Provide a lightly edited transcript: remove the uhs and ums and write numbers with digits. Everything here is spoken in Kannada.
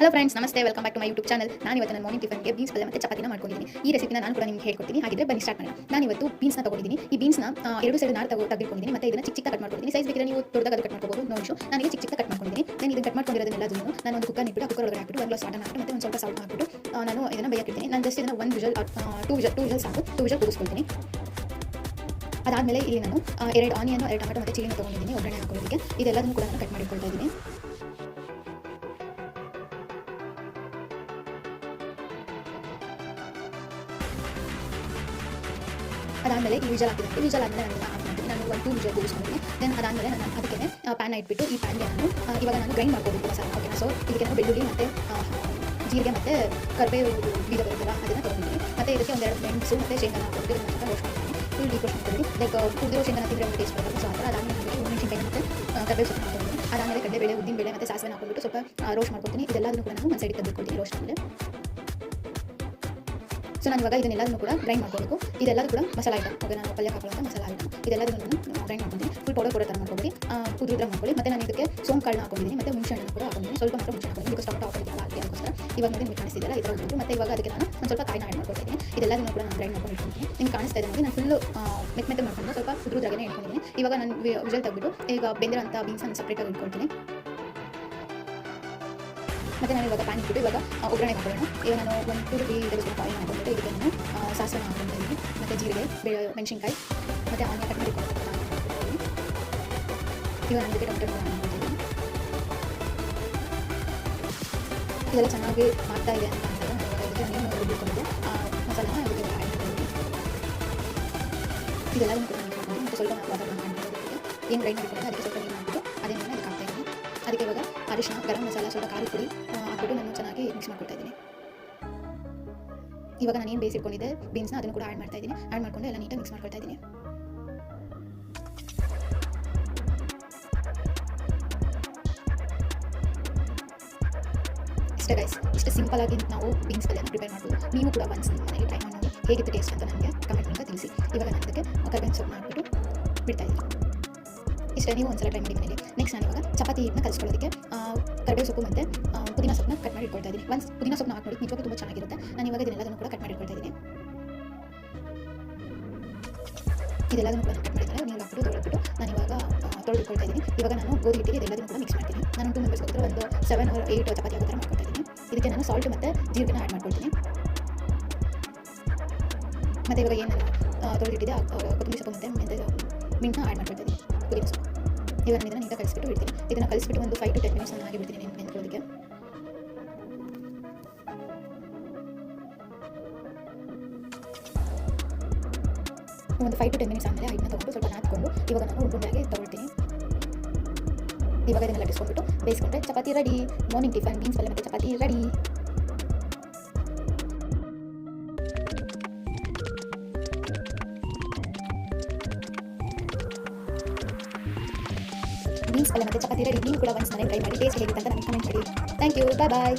ಹಲೋ ಫ್ರೆಂಡ್ಸ್, ನಮಸ್ತೆ. Welcome back to my YouTube channel. ನಾನು ಇವತ್ತು ನನ್ನ ಮಾರ್ನಿಂಗ್ ಟಿಫನ್ಗೆ ಬೀನ್ಸ್ ಪಲ್ಯ ಮತ್ತು ಚಪಾತಿನ ಮಾಡ್ಕೊಂಡಿದ್ದೀನಿ. ಈ ರೆಸಿಪಿನ ನಾನು ಕೂಡ ನಿಮಗೆ ಹೇಳ್ಕೊಡ್ತೀನಿ. ಹಾಗಿದ್ರೆ ಬನ್ನಿ ಸ್ಟಾರ್ಟ್ ಮಾಡೋಣ. ನಾನು ಇವತ್ತು ಬೀನ್ಸ್ನ ತಗೊಂಡಿದ್ದೀನಿ. ಈ ಬೀನ್ಸ್ನ ಎರಡು ಸೈಡ್ ನಾರು ತೆಗೆದುಕೊಂಡಿದ್ದೀನಿ. ಮತ್ತು ಇದನ್ನು ಚಿಕ್ಕ ಕಟ್ ಮಾಡ್ಕೊಂಡಿದ್ದೀನಿ. ಸೈಜ್ ಬೇಕಿದ್ರೆ ನೀವು ದೊಡ್ಡದಾಗಿ ಕಟ್ ಮಾಡ್ಕೋಬಹುದು. ನೋಡಿ, ನನಗೆ ಚಿಕ್ಕ ಕಟ್ ಮಾಡ್ಕೊಂಡಿದ್ದೀನಿ. ನಾನು ಇದನ್ನು ಕಟ್ ಮಾಡ್ಕೊಂಡಿರೋದನ್ನೆಲ್ಲದನ್ನು ನಾನು ಒಂದು ಕುಕ್ಕರ್ ಇಟ್ಬಿಟ್ಟು ಕುಕ್ಕರ್ ಒಳಗಡೆ ಹಾಕಿಬಿಟ್ಟು ಒಂದು ಗ್ಲಾಸ್ ವಾಟರ್ ಹಾಕಿಬಿಟ್ಟು ಮತ್ತು ಒಂದು ಸ್ವಲ್ಪ ಸಾಲ್ಟ್ ಹಾಕಿಬಿಟ್ಟು ನಾನು ಇದನ್ನು ಬೇಯಕ್ಕಿದ್ದೀನಿ. ನಾನು ಜಸ್ಟ್ ಇದನ್ನು ಒಂದು ವಿಷಲ್ ಟೂ ವಿಷಲ್ ಸಾಕು, ಟೂ ವಿಷಲ್ ಕೂರಿಸ್ಕೊಳ್ತೀನಿ. ಅದಾದಮೇಲೆ ಇಲ್ಲಿ ನಾನು ಎರಡು ಆನಿಯನ್, ಎರಡು ಟೊಮೆಟೊ ಮತ್ತು ಚಿಲ್ಲಿನ ತೊಗೊಂಡಿದ್ದೀನಿ ಒಗ್ಗರಣೆ ಹಾಕೋದಕ್ಕೆ. ಇದೆಲ್ಲದನ್ನು ಕೂಡ ನಾನು ಕಟ್ ಮಾಡಿಕೊಳ್ತಾ ಇದ್ದೀನಿ. ಅದಾದಮೇಲೆ ಈ ವಿಜಲ್ ಹಾಕಿದ್ದೀನಿ. ವಿಜಲ್ ಆದಮೇಲೆ ನಾನು ಒಂದು 2 ವಿಜಲ್ ಕೂರಿಸ್ಕೊಂಡಿದ್ದೀನಿ. ದೆನ್ ಅದಾದಮೇಲೆ ನಾನು ಅದಕ್ಕೆ ಪ್ಯಾನ್ ಇಟ್ಬಿಟ್ಟು ಈ ಪ್ಯಾನ್ಗೆ ಇವಾಗ ನಾನು ಗ್ರೈಂಡ್ ಮಾಡ್ಕೋಬೇಕು ಮಸಾಲ. ಓಕೆನಾ? ಸೊ ಇದಕ್ಕೆ ಬೆಳ್ಳುಳ್ಳಿ ಮತ್ತು ಜೀರಿಗೆ ಮತ್ತು ಕರಿಬೇವು ಬೀಜ ಬರುತ್ತಲ್ಲ ಅದನ್ನು ತೊಗೊಂಡಿದ್ದೀನಿ. ಮತ್ತು ಇದಕ್ಕೆ ಒಂದೆರಡು ಮೆಣಸು ಮತ್ತು ಶೇಂಗಾ ಹಾಕೊಂಡು ರೋಸ್ಟ್ ಮಾಡ್ತೀನಿ. ಫುಲ್ ಡೀಪ್ ರೋಸ್ಟ್ ಮಾಡ್ತೀನಿ. ಲೈಕ್ ಕುದಿರೋ ಶೇಂಗಾ ಹಾಕಿದ್ರೆ ಒಂದು ಟೇಸ್ಟ್ ಬರುತ್ತೆ. ಸೊ ಆ ಥರ ಅದಾದಮೇಲೆ ಮೆಣಸಿನಕಾಯಿ ಮತ್ತು ಕರಿಬೇವು ಸೊಪ್ಪು ಹಾಕೊಂಡಿದ್ದೀನಿ. ಅದಾದಮೇಲೆ ಕಡಲೆಬೇಳೆ, ಉದ್ದಿನಬೇಳೆ ಮತ್ತು ಸಾಸಿವೆ ಹಾಕೊಂಡ್ಬಿಟ್ಟು ಸ್ವಲ್ಪ ರೋಸ್ಟ್ ಮಾಡ್ಕೊತೀನಿ. ಇದೆಲ್ಲದನ್ನು ಕೂಡ ನಾನು ಒಂದು ಸೈಡಿಗೆ ತೆಗೆದುಕೊಳ್ತೀನಿ ರೋಸ್ಟ್ ಮೇಲೆ. ಸೊ ನಾನು ಇವಾಗ ಇದನ್ನೆಲ್ಲದನ್ನು ಕೂಡ ಗ್ರೈಂಡ್ ಮಾಡ್ಕೋಬೇಕು. ಇದೆಲ್ಲದೂ ಕೂಡ ಮಸಾಲ ಐಟಮ್. ಓಕೆ, ನಾನು ಪಲ್ಯ ಹಾಕೊಳ್ಳೋಂಥ ಮಸಾಲ ಐಟಮ್. ಇದೆಲ್ಲದನ್ನು ಗ್ರೈಂಡ್ ಮಾಡ್ತೀನಿ. ಫುಲ್ ಪೌಡರ್ ಥರ ಮಾಡ್ಕೊಳ್ಳಿ, ಉದುರಿದ್ರೆ ಮಾಡ್ಕೊಳ್ಳಿ. ಮತ್ತು ನಾನು ಇದಕ್ಕೆ ಸೋಂಪು ಕಾಳನ್ನ ಹಾಕೊಂಡಿದ್ದೀನಿ ಮತ್ತು ಹುಣಸೆಹಣ್ಣನ್ನು ಕೂಡ ಹಾಕೊಂಡಿದ್ದೀನಿ. ಸ್ವಲ್ಪ ಮಾತ್ರ ಹುಣಸೆ ಹಾಕೊಂಡಿದ್ದೀನಿ, ಬಿಕಾಸ್ ಟೊಮೆಟೊ ಹಾಕೊಂಡಿದ್ದಲ್ಲ ಅದಕ್ಕೋಸ್ಕರ. ಇವಾಗ ನೋಡಿ ನಿಮಗೆ ಕಾಣಿಸ್ತಿದೆಯಲ್ಲ, ಈ ಥರ ಉಂಟು. ಮತ್ತು ಇವಾಗ ಅದಕ್ಕೆ ನಾನು ಒಂದು ಸ್ವಲ್ಪ ಕಾಯಿನ ಆ್ಯಡ್ ಮಾಡ್ಕೊಳ್ತೀನಿ. ಇದೆಲ್ಲದನ್ನು ಕೂಡ ನಾನು ಗ್ರೈಂಡ್ ಮಾಡ್ಕೊಂಡು ಇಟ್ಕೊಂಡಿದ್ದೀನಿ. ನಿಮ್ಗೆ ಕಾಣಿಸ್ತಾ ಇದೆ ನೋಡಿ, ನಾನು ಫುಲ್ಲು ಮೆತ್ತೆ ಮಾಡ್ಕೊಂಡು ಸ್ವಲ್ಪ ಉದುರುದ್ರಾಗೇ ಇಟ್ಕೊಂಡಿದ್ದೀನಿ. ಇವಾಗ ನಾನು ವಿಜಲ್ ತೆಗೆದ್ಬಿಟ್ಟು ಈಗ ಬೆಂದಿರೋಂಥ ಬೀನ್ಸನ್ನು ಸಪ್ರೇಟಾಗಿ ಇಟ್ಕೊಳ್ತೀನಿ. ಮತ್ತು ನಾನು ಇವಾಗ ಪ್ಯಾನ್ ಇಟ್ಬಿಟ್ಟು ಇವಾಗ ಒಗ್ಗರಣೆ ಹಾಕೊಳ್ಳೋಣ. ಈಗ ನಾನು 1 to 3 ಟೇಬಲ್ ಸ್ಪೂನ್ ಆಯಿಲ್ ಹಾಕೊಂಡ್ಬಿಟ್ಟು ಇದಕ್ಕೆ ನಾನು ಸಾಸಿವೆ ಹಾಕ್ಕೊಳ್ತಾ ಇದ್ದೀನಿ. ಮತ್ತು ಜೀರಿಗೆ, ಮೆಣಸಿನ್ಕಾಯಿ ಮತ್ತು ಆನಿಯನ್ ಕಟ್ ಮಾಡಿ ಹಾಕ್ಕೊಳ್ತೀನಿ. ಈಗ ನಾನು ಇದಕ್ಕೆ ಟೊಮೆಟೊ ಹಾಕ್ಕೊಳ್ತೀನಿ. ಇದೆಲ್ಲ ಚೆನ್ನಾಗಿ ಮಾಡ್ತಾ ಇದೆ ಅಂತ ಅಂದಾಗ ನಾನು ಇವಾಗ ಇದಕ್ಕೆ ನೀರು ರುಬ್ಬಿಕೊಂಡಿದ್ದೆ ಮಸಾಲೆನ ಇದಕ್ಕೆ ಆ್ಯಡ್ ಮಾಡ್ತೀನಿ. ಇದೆಲ್ಲದನ್ನು ಕೂಡ ಹಾಕ್ತೀನಿ. ಮತ್ತು ಸ್ವಲ್ಪ ನಾನು ವಾಟರ್ ಹಾಕ್ಕೊಂಡಿದ್ದೀನಿ. ಏನು ಗ್ರೈಂಡ್ ಮಾಡಿಕೊಂಡು ಅದಕ್ಕೆ ಸ್ವಲ್ಪ ನೀರು ಹಾಕ್ಬಿಟ್ಟು ಅದೇ ನೀರನ್ನ ಇದಕ್ಕೆ ಹಾಕ್ತಾಯಿದ್ದೀನಿ. ಅದಕ್ಕೆ ಇವಾಗ ಅರಿಶಿನ, ಗರಂ ಮಸಾಲ, ಸ್ವಲ್ಪ ಖಾರದ ಪುಡಿ ಹಾಕ್ಬಿಟ್ಟು ನಾನು ಚೆನ್ನಾಗಿ ಮಿಕ್ಸ್ ಮಾಡ್ಕೊಳ್ತಾ ಇದ್ದೀನಿ. ಇವಾಗ ನಾನು ಏನು ಬೇಯಿಸಿಟ್ಕೊಂಡಿದ್ದೆ ಬೀನ್ಸ್ನ ಅದನ್ನು ಕೂಡ ಆ್ಯಡ್ ಮಾಡ್ತಾ ಇದ್ದೀನಿ. ಆ್ಯಡ್ ಮಾಡಿಕೊಂಡು ಎಲ್ಲ ನೀಟಾಗಿ ಮಿಕ್ಸ್ ಮಾಡ್ಕೊಳ್ತಾ ಇದ್ದೀನಿ. ಇಷ್ಟೇ ಗೈಸ್, ಇಷ್ಟು ಸಿಂಪಲಾಗಿ ನಾವು ಬೀನ್ಸ್ ಪಲ್ಯನ ಪ್ರಿಪೇರ್ ಮಾಡ್ಬೋದು. ನೀವು ಕೂಡ ಒನ್ಸ್ ಮನೆಗೆ ಟ್ರೈ ಮಾಡಿ ನೋಡಿ ಹೇಗಿತ್ತು ಟೇಸ್ಟ್ ಅಂತ ನನಗೆ ಕಮೆಂಟ್ ಮೂಲಕ ತಿಳಿಸಿ. ಇವಾಗ ನಾನು ಅದಕ್ಕೆ ಕರಿಬೇವಿನ ಸೊಪ್ಪು ಹಾಕ್ಬಿಟ್ಟು ಬಿಡ್ತಾ ಇದ್ದೀನಿ. ಇಷ್ಟೇ, ನೀವು ಒಂದ್ಸಲ ಟ್ರೈ ಮಾಡಿ ಮನೆಗೆ. ನೆಕ್ಸ್ಟ್ ನಾನು ಇವಾಗ ಚಪಾತಿ ಹಿಟ್ಟನ್ನ ಕಲಿಸ್ಕೊಳ್ಳೋದಕ್ಕೆ ಕರಿಬೇವು ಸೊಪ್ಪು ಮತ್ತು ಪುದೀನ ಸೊಪ್ಪನ್ನ ಕಟ್ ಮಾಡಿ ಇಟ್ಕೊಳ್ತಾ ಇದ್ದೀನಿ. ಒನ್ಸ್ ಪುದೀನ ಸೊಪ್ಪನ್ನ ಹಾಕಿ ನೋಡಿ, ನಿಜವಾಗ್ಲೂ ತುಂಬ ಚೆನ್ನಾಗಿರುತ್ತೆ. ನಾನು ಇವಾಗ ಇದನ್ನೆಲ್ಲದನ್ನು ಕೂಡ ಕಟ್ ಮಾಡಿ ಇಟ್ಕೊಳ್ತಾ ಇದ್ದೀನಿ. ಇದೆಲ್ಲದನ್ನು ಕೂಡ ಕಟ್ ಮಾಡಿದರೆ ನೀವು ಹಾಕ್ಬಿಟ್ಟು ತೊಳೆದ್ಬಿಟ್ಟು ನಾನು ಇವಾಗ ತೊಳೆದಿಟ್ಕೊಳ್ತಾ ಇದ್ದೀನಿ. ಇವಾಗ ನಾನು ಗೋಧಿ ಹಿಟ್ಟಿಗೆ ಇದೆಲ್ಲದನ್ನು ಕೂಡ ಮಿಕ್ಸ್ ಮಾಡ್ತೀನಿ. ನಾನು 2 ಮೆಂಬರ್ಸ್ಗೋಸ್ಕರ ಒಂದು 7 or 8 ಚಪಾತಿ ಆಗೋ ಥರ ಮಾಡ್ಕೊಳ್ತಾ ಇದ್ದೀನಿ. ಇದಕ್ಕೆ ನಾನು ಸಾಲ್ಟ್ ಮತ್ತು ಜೀರಿಗೆನ ಆ್ಯಡ್ ಮಾಡ್ಕೊಳ್ತೀನಿ. ಮತ್ತು ಇವಾಗ ಏನು ತೊಳೆದಿಟ್ಟಿದೆ ಕೊತ್ತಂಬರಿ ಸೊಪ್ಪು ಮತ್ತು ಮೆಣಸನ್ನ ಆ್ಯಡ್ ಮಾಡ್ಕೊಳ್ತಾ ಇದ್ದೀನಿ, ಪುದೀನ ಸೊಪ್ಪು. ಇವಾಗ ನಾನು ಇದನ್ನು ನೀಟಾಗಿ ಕಲಿಸ್ಬಿಟ್ಟು ಇಡ್ತೀನಿ. ಇದನ್ನು ಕಲಿಸ್ಬಿಟ್ಟು ಒಂದು 5 to 10 minutes ನಾನು ಹಾಗೆ ಬಿಡ್ತೀನಿ ನೆನೆಕೊಳ್ಳೋದಕ್ಕೆ. ಒಂದು 5 to 10 minutes ಆದಮೇಲೆ ಹಿಟ್ಟನ್ನ ತೊಗೊಂಡು ಸ್ವಲ್ಪ ನಾದ್ಕೊಂಡು ಇವಾಗ ನಾನು ಉಂಡೆಯಾಗಿ ತೊಗೊಳ್ತೀನಿ. ಇವಾಗ ಇದನ್ನೆಲ್ಲ ಲಟ್ಟಿಸ್ಕೊಂಡ್ಬಿಟ್ಟು ಬೇಯಿಸ್ಕೊಂಡ್ರೆ chapati ready. Morning tiffin beans ಪಲ್ಯ ಮತ್ತು ಚಪಾತಿ ರೆಡಿ. ಬೀನ್ಸ್ ಪಲ್ಯ ಮತ್ತು ಚಪಾತಿ ರೆಡಿ. ನೀವು ಕೂಡ ಒನ್ಸ್ ಮನೆ ಟ್ರೈ ಮಾಡಿ ಟೇಸ್ಟ್ ಹೇಗಿತ್ತು ಅಂತ ನನಗೆ ಕಮೆಂಟ್ ಮಾಡಿ. Thank you, bye.